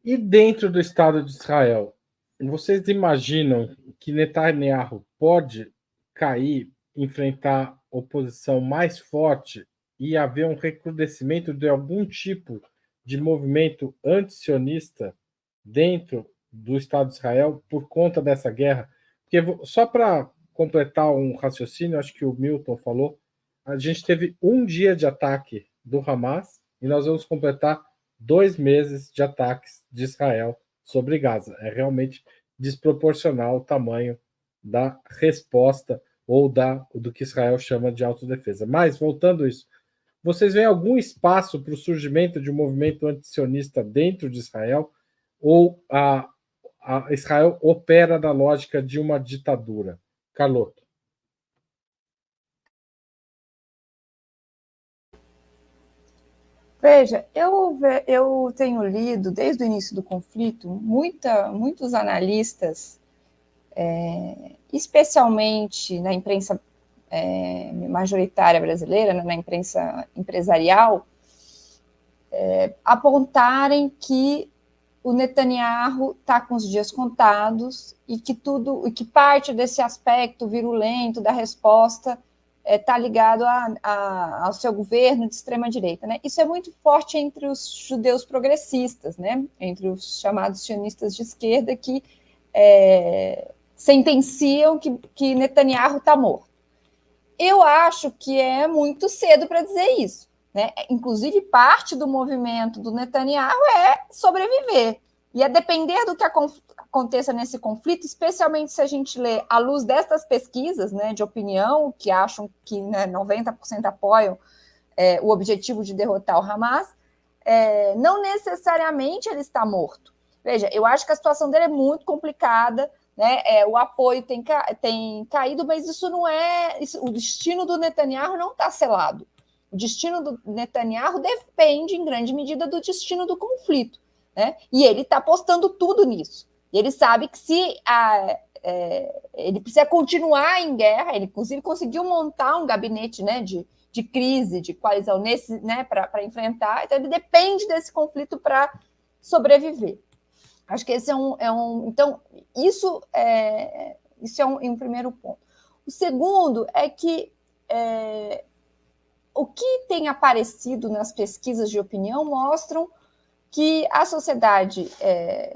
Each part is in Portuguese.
E dentro do Estado de Israel, vocês imaginam que Netanyahu pode cair, enfrentar oposição mais forte e haver um recrudescimento de algum tipo de movimento antisionista dentro do Estado de Israel por conta dessa guerra? Porque, só para completar um raciocínio, acho que o Milton falou, a gente teve um dia de ataque do Hamas e nós vamos completar 2 meses de ataques de Israel sobre Gaza. É realmente desproporcional o tamanho da resposta ou do que Israel chama de autodefesa. Mas, voltando a isso, vocês veem algum espaço para o surgimento de um movimento antisionista dentro de Israel? Ou a Israel opera na lógica de uma ditadura? Carloto. Veja, eu tenho lido, desde o início do conflito, muitos analistas, especialmente na imprensa majoritária brasileira, na imprensa empresarial, apontarem que o Netanyahu está com os dias contados e que parte desse aspecto virulento da resposta está ligado ao seu governo de extrema-direita. Né? Isso é muito forte entre os judeus progressistas, né? Entre os chamados sionistas de esquerda, que sentenciam que Netanyahu está morto. Eu acho que é muito cedo para dizer isso. Né? Inclusive, parte do movimento do Netanyahu é sobreviver. E a depender do que aconteça nesse conflito, especialmente se a gente lê à luz destas pesquisas, né, de opinião, que acham que 90% apoiam o objetivo de derrotar o Hamas, não necessariamente ele está morto. Veja, eu acho que a situação dele é muito complicada, né? O apoio tem caído, mas isso não é... o destino do Netanyahu não está selado. O destino do Netanyahu depende, em grande medida, do destino do conflito. Né? E ele está apostando tudo nisso. E ele sabe que se ele precisa continuar em guerra, ele inclusive conseguiu montar um gabinete, né, de crise, de coalizão né, para enfrentar, então ele depende desse conflito para sobreviver. Acho que esse então, isso é um primeiro ponto. O segundo é que o que tem aparecido nas pesquisas de opinião mostram que a sociedade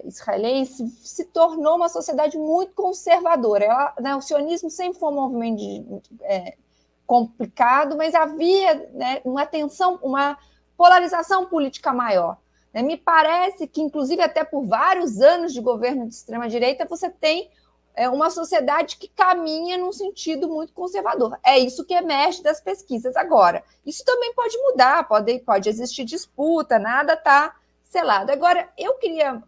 israelense se tornou uma sociedade muito conservadora. O sionismo sempre foi um movimento complicado, mas havia, né, uma tensão, uma polarização política maior. Né? Me parece que, inclusive, até por vários anos de governo de extrema-direita, você tem uma sociedade que caminha num sentido muito conservador. É isso que emerge das pesquisas agora. Isso também pode mudar, pode existir disputa, nada está selado. Agora, eu queria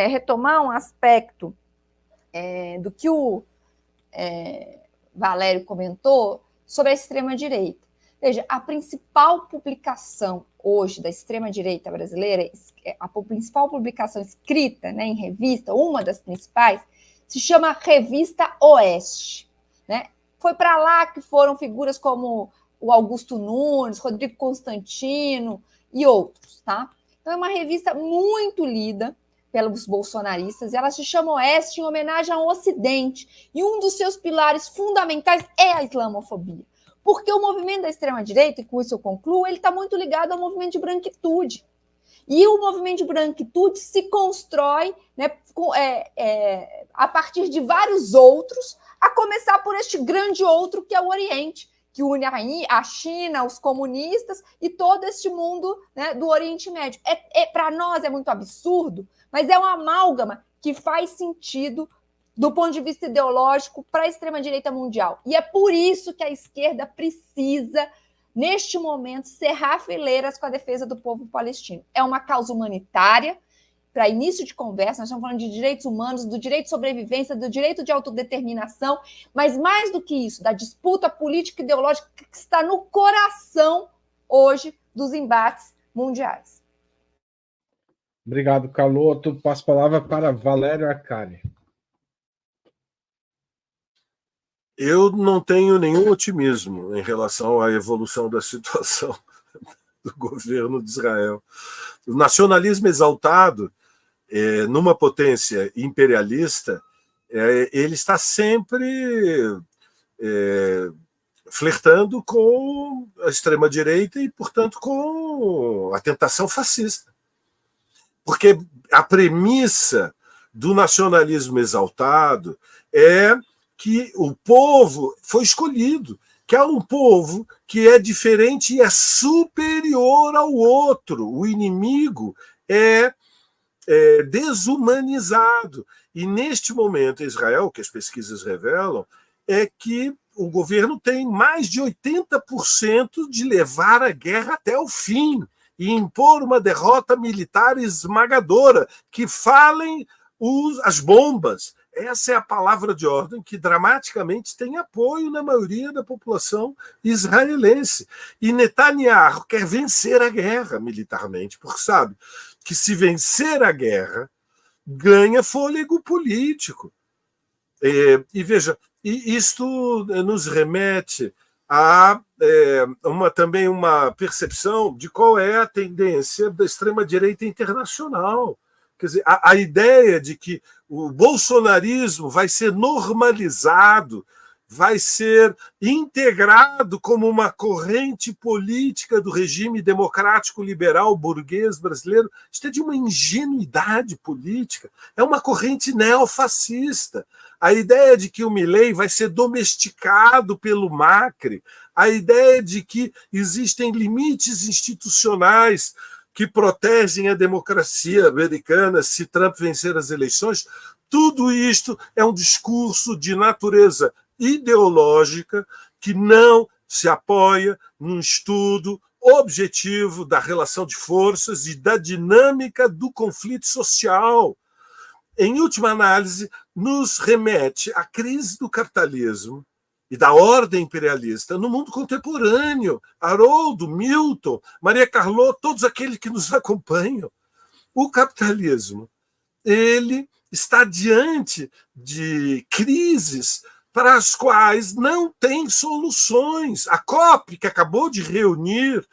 retomar um aspecto do que o Valério comentou sobre a extrema-direita. Veja, a principal publicação hoje da extrema-direita brasileira, a principal publicação escrita, né, em revista, uma das principais, se chama Revista Oeste. Né? Foi para lá que foram figuras como o Augusto Nunes, Rodrigo Constantino e outros. Tá? Então, é uma revista muito lida pelos bolsonaristas, e ela se chama Oeste em homenagem ao Ocidente, e um dos seus pilares fundamentais é a islamofobia, porque o movimento da extrema-direita, e com isso eu concluo, ele está muito ligado ao movimento de branquitude, e o movimento de branquitude se constrói, né, a partir de vários outros, a começar por este grande outro que é o Oriente, que une a China, os comunistas e todo este mundo, né, do Oriente Médio. Para nós é muito absurdo, mas é uma amálgama que faz sentido do ponto de vista ideológico para a extrema-direita mundial. E é por isso que a esquerda precisa, neste momento, cerrar fileiras com a defesa do povo palestino. É uma causa humanitária. Para início de conversa, nós estamos falando de direitos humanos, do direito de sobrevivência, do direito de autodeterminação, mas mais do que isso, da disputa política e ideológica que está no coração, hoje, dos embates mundiais. Obrigado, Carloto. Passo a palavra para Valério Arcari. Eu não tenho nenhum otimismo em relação à evolução da situação do governo de Israel. O nacionalismo exaltado numa potência imperialista, ele está sempre flertando com a extrema-direita e, portanto, com a tentação fascista. Porque a premissa do nacionalismo exaltado é que o povo foi escolhido, que é um povo que é diferente e é superior ao outro. O inimigo é desumanizado. E, neste momento, em Israel, que as pesquisas revelam, é que o governo tem mais de 80% de levar a guerra até o fim e impor uma derrota militar esmagadora, que falem as bombas. Essa é a palavra de ordem que dramaticamente tem apoio na maioria da população israelense. E Netanyahu quer vencer a guerra militarmente, porque sabe que, se vencer a guerra, ganha fôlego político. E veja, isto nos remete a também uma percepção de qual é a tendência da extrema-direita internacional. Quer dizer, a ideia de que o bolsonarismo vai ser normalizado, vai ser integrado como uma corrente política do regime democrático liberal burguês brasileiro, isso é de uma ingenuidade política, é uma corrente neofascista. A ideia de que o Milei vai ser domesticado pelo Macri, a ideia de que existem limites institucionais que protegem a democracia americana se Trump vencer as eleições, tudo isto é um discurso de natureza ideológica que não se apoia num estudo objetivo da relação de forças e da dinâmica do conflito social. Em última análise, nos remete à crise do capitalismo e da ordem imperialista no mundo contemporâneo. Haroldo, Milton, Maria Carlot, todos aqueles que nos acompanham. O capitalismo, ele está diante de crises para as quais não tem soluções. A COP, que acabou de reunir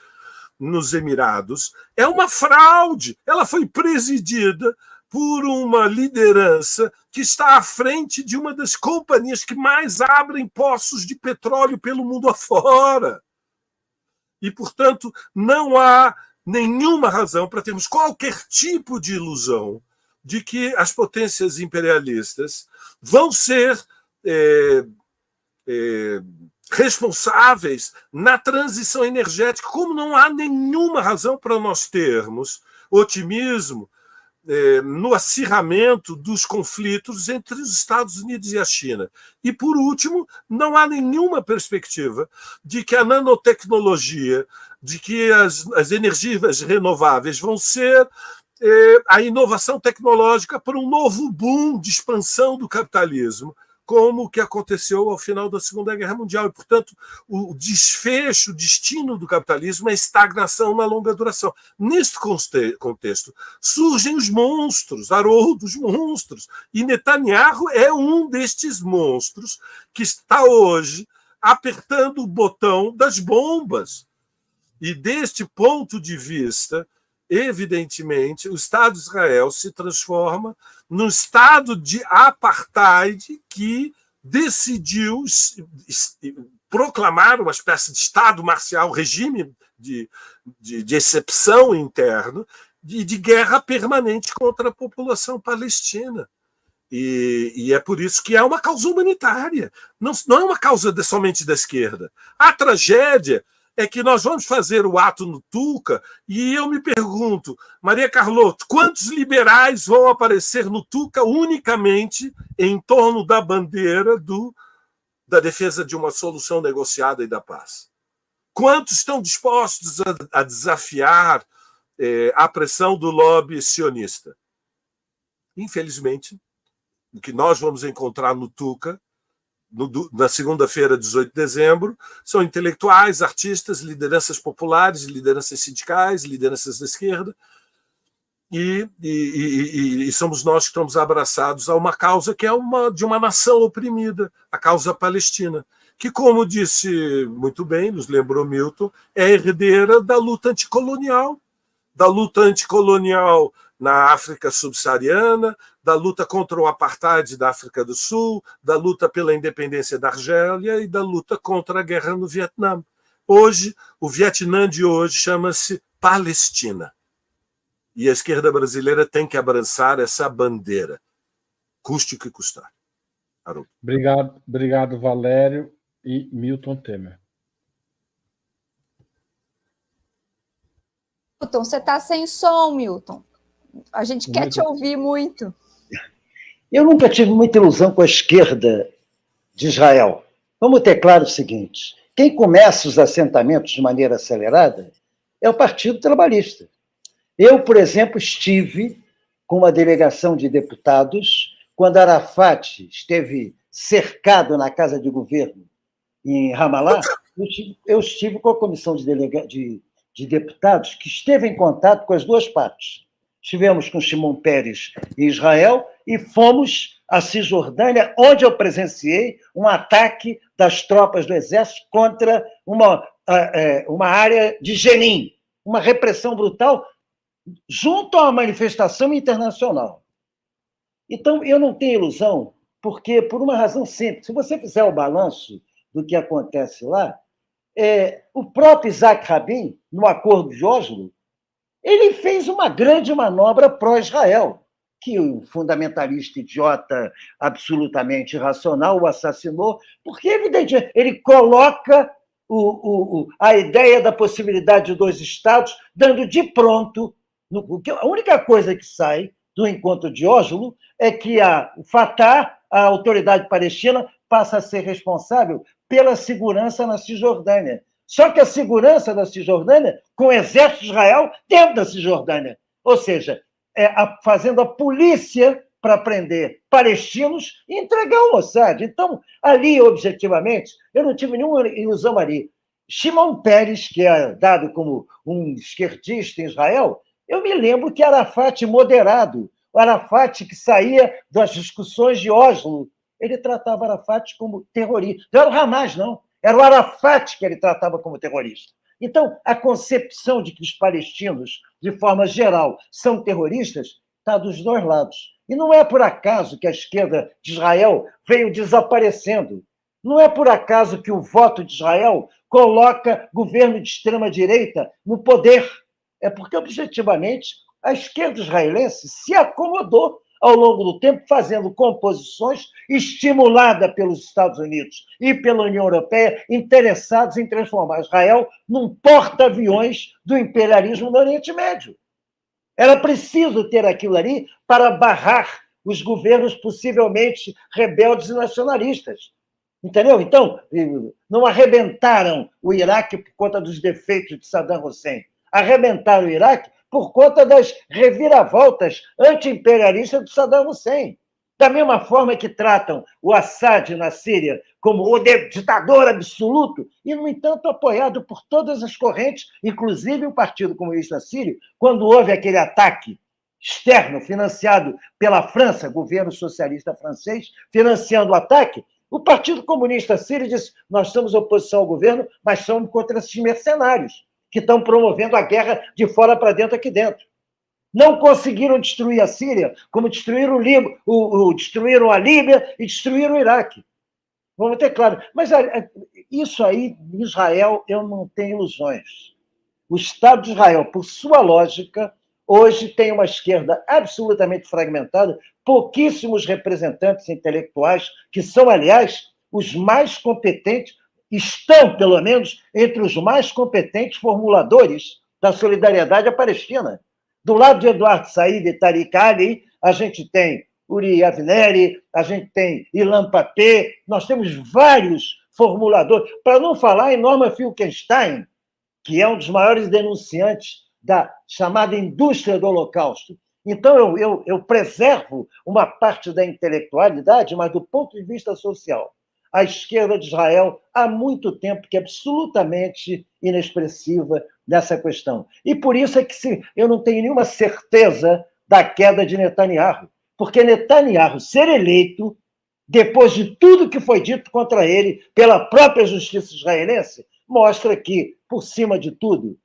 nos Emirados, é uma fraude. Ela foi presidida por uma liderança que está à frente de uma das companhias que mais abrem poços de petróleo pelo mundo afora. E, portanto, não há nenhuma razão para termos qualquer tipo de ilusão de que as potências imperialistas vão ser responsáveis na transição energética, como não há nenhuma razão para nós termos otimismo no acirramento dos conflitos entre os Estados Unidos e a China. E, por último, não há nenhuma perspectiva de que a nanotecnologia, de que as energias renováveis vão ser a inovação tecnológica para um novo boom de expansão do capitalismo, como o que aconteceu ao final da Segunda Guerra Mundial. E, portanto, o desfecho, o destino do capitalismo é estagnação na longa duração. Neste contexto, surgem os monstros, Haroldo, os monstros. E Netanyahu é um destes monstros que está hoje apertando o botão das bombas. E, deste ponto de vista, evidentemente, o Estado de Israel se transforma num estado de apartheid que decidiu proclamar uma espécie de Estado marcial, regime de excepção interno, de guerra permanente contra a população palestina. E é por isso que é uma causa humanitária, não é uma causa somente da esquerda. A tragédia é que nós vamos fazer o ato no Tuca e eu me pergunto, Maria Carlot, quantos liberais vão aparecer no Tuca unicamente em torno da bandeira da defesa de uma solução negociada e da paz? Quantos estão dispostos a desafiar a pressão do lobby sionista? Infelizmente, o que nós vamos encontrar no Tuca, na segunda-feira, 18 de dezembro, são intelectuais, artistas, lideranças populares, lideranças sindicais, lideranças da esquerda, e somos nós que estamos abraçados a uma causa que é de uma nação oprimida, a causa palestina, que, como disse muito bem, nos lembrou Milton, é herdeira da luta anticolonial na África subsaariana, da luta contra o apartheid da África do Sul, da luta pela independência da Argélia e da luta contra a guerra no Vietnã. Hoje, o Vietnã de hoje chama-se Palestina. E a esquerda brasileira tem que abraçar essa bandeira, custe o que custar. Haroldo. Obrigado, Valério e Milton Temer. Milton, você está sem som, Milton. A gente quer te ouvir muito. Eu nunca tive muita ilusão com a esquerda de Israel. Vamos ter claro o seguinte: quem começa os assentamentos de maneira acelerada é o Partido Trabalhista. Eu, por exemplo, estive com uma delegação de deputados quando Arafat esteve cercado na Casa de Governo em Ramallah. Eu estive com a comissão de deputados que esteve em contato com as duas partes. Estivemos com Shimon Peres em Israel e fomos à Cisjordânia, onde eu presenciei um ataque das tropas do Exército contra uma área de Jenin, uma repressão brutal junto a uma manifestação internacional. Então, eu não tenho ilusão, porque, por uma razão simples, se você fizer o balanço do que acontece lá, o próprio Isaac Rabin, no Acordo de Oslo, ele fez uma grande manobra pró-Israel, que o fundamentalista idiota, absolutamente irracional, o assassinou, porque, evidentemente, ele coloca a ideia da possibilidade de dois Estados, dando de pronto. A única coisa que sai do encontro de Oslo é que o Fatah, a autoridade palestina, passa a ser responsável pela segurança na Cisjordânia. Só que a segurança da Cisjordânia com o exército de Israel dentro da Cisjordânia. Ou seja, fazendo a polícia para prender palestinos e entregar o Mossad. Então, ali, objetivamente, eu não tive nenhuma ilusão ali. Shimon Peres, que é dado como um esquerdista em Israel, eu me lembro que Arafat moderado, o Arafat que saía das discussões de Oslo, ele tratava Arafat como terrorista. Não era o Hamas, não. Era o Arafat que ele tratava como terrorista. Então, a concepção de que os palestinos, de forma geral, são terroristas, está dos dois lados. E não é por acaso que a esquerda de Israel veio desaparecendo. Não é por acaso que o voto de Israel coloca governo de extrema-direita no poder. É porque, objetivamente, a esquerda israelense se acomodou ao longo do tempo, fazendo composições estimulada pelos Estados Unidos e pela União Europeia, interessados em transformar Israel num porta-aviões do imperialismo no Oriente Médio. Era preciso ter aquilo ali para barrar os governos possivelmente rebeldes e nacionalistas. Entendeu? Então, não arrebentaram o Iraque por conta dos defeitos de Saddam Hussein. Arrebentaram o Iraque por conta das reviravoltas anti-imperialistas de Saddam Hussein. Da mesma forma que tratam o Assad na Síria como o ditador absoluto, e, no entanto, apoiado por todas as correntes, inclusive o Partido Comunista Sírio, quando houve aquele ataque externo financiado pela França, governo socialista francês, financiando o ataque, o Partido Comunista Sírio disse: nós somos oposição ao governo, mas somos contra esses mercenários que estão promovendo a guerra de fora para dentro aqui dentro. Não conseguiram destruir a Síria, como destruíram destruíram a Líbia e destruíram o Iraque. Vamos ter claro. Mas isso aí, em Israel, eu não tenho ilusões. O Estado de Israel, por sua lógica, hoje tem uma esquerda absolutamente fragmentada, pouquíssimos representantes intelectuais, que são, aliás, os mais competentes, estão, pelo menos, entre os mais competentes formuladores da solidariedade à Palestina. Do lado de Eduardo Said e Tariq Ali, a gente tem Uri Avneri, a gente tem Ilan Pappé, nós temos vários formuladores, para não falar em Norman Finkelstein, que é um dos maiores denunciantes da chamada indústria do Holocausto. Então, eu preservo uma parte da intelectualidade, mas do ponto de vista social, a esquerda de Israel há muito tempo que é absolutamente inexpressiva nessa questão. E por isso é que eu não tenho nenhuma certeza da queda de Netanyahu, porque Netanyahu ser eleito, depois de tudo que foi dito contra ele pela própria justiça israelense, mostra que, por cima de tudo,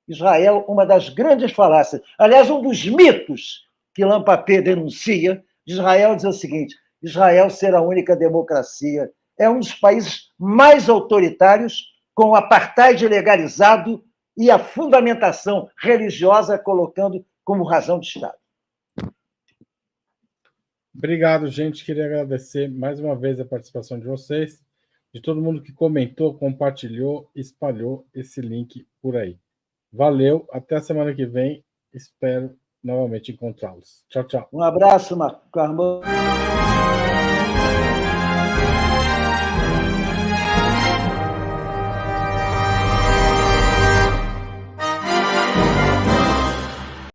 Israel, uma das grandes falácias, aliás, um dos mitos Kylian Mbappé denuncia, de Israel dizer o seguinte: Israel ser a única democracia, é um dos países mais autoritários, com o apartheid legalizado e a fundamentação religiosa colocando como razão de Estado. Obrigado, gente. Queria agradecer mais uma vez a participação de vocês, de todo mundo que comentou, compartilhou, espalhou esse link por aí. Valeu, até a semana que vem. Espero novamente encontrá-los. Tchau, tchau. Um abraço, Marco Carmo.